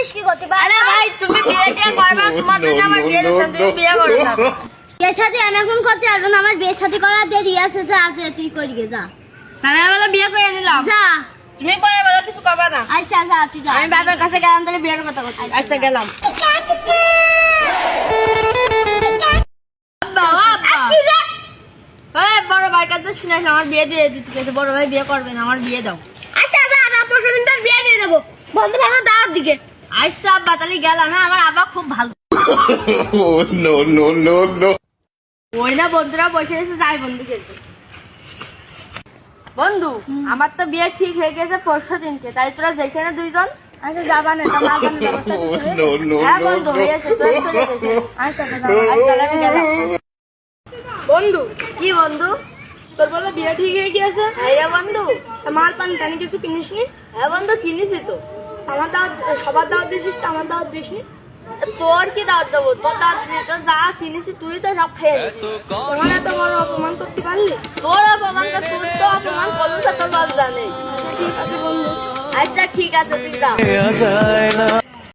আছিস কি করতে? আরে ভাই তুমি বিয়েটা করবা, তোমার জন্য আমার বিয়ে দিচ্ছেন, তুমি বিয়ে করো না। বিয়ে শাদী আমি এখন করতে পারবো না, আমার বিয়ে শাদী করার দেরি আছে। যা আছে তুই করি গে, যা। তাহলে আমি বলে বিয়ে করে নিলাম, যা তুমি পরে বলো কিছু করবা না। আচ্ছা যা তুই যা। আমি বাবার কাছে গেলাম, তাহলে বিয়ের কথা বলছি। আচ্ছা গেলাম। আব্বা ও আব্বা, ওই বড় ভাইয়ের কাছে শুনেছি আমার বিয়ে দিয়ে দিতে গেছে, বড় ভাই বিয়ে করবে না, আমার বিয়ে দাও। আচ্ছা যা যা, পরশুদিন তোর বিয়ে দিয়ে দেবো বন্ধু বান্ধব দাওয়াত দিকে। আচ্ছা আব্বা তাহলে গেলাম। হ্যাঁ আমার আব্বা খুব ভালো। Oh no no no no! ওই না বন্ধুরা বসে এসে যাই বন্ধু খেলতে। বন্ধু আমার তো বিয়ে ঠিক হয়ে গেছে পরশু দিনকে, তাই তোরা যেখানে দুইজন আচ্ছা যাবা না তোমার ব্যবস্থা Oh no no হ্যাঁ no বন্ধু no! হয়েছে, তোরা চলে গেছে। আচ্ছা তাহলে আমি গেলাম। বন্ধু কি বন্ধু? তোর বলে বিয়ে ঠিক হয়ে গিয়েছে, হ্যাঁ রে বন্ধু। মাল পান টানি কিছু কিনিস নি? হ্যাঁ বন্ধু কিনেছি তো। আমার দাওয়াত, সবার দাওয়াত দিছিস তো, আমার দাওয়াত দিস নি? তোর কি দাওয়াত দেবো? তোর দাওয়াত নেই, তোর যা কিনেছি তুই তো সব খেয়ে নিবি। তোমার এত বড় অপমান করতে পারলি? তোর অপমান তো, তোর তো অপমান করলো তোর লজ্জা নেই। ঠিক আছে বন্ধু। আচ্ছা ঠিক আছে তুই যা। যায় না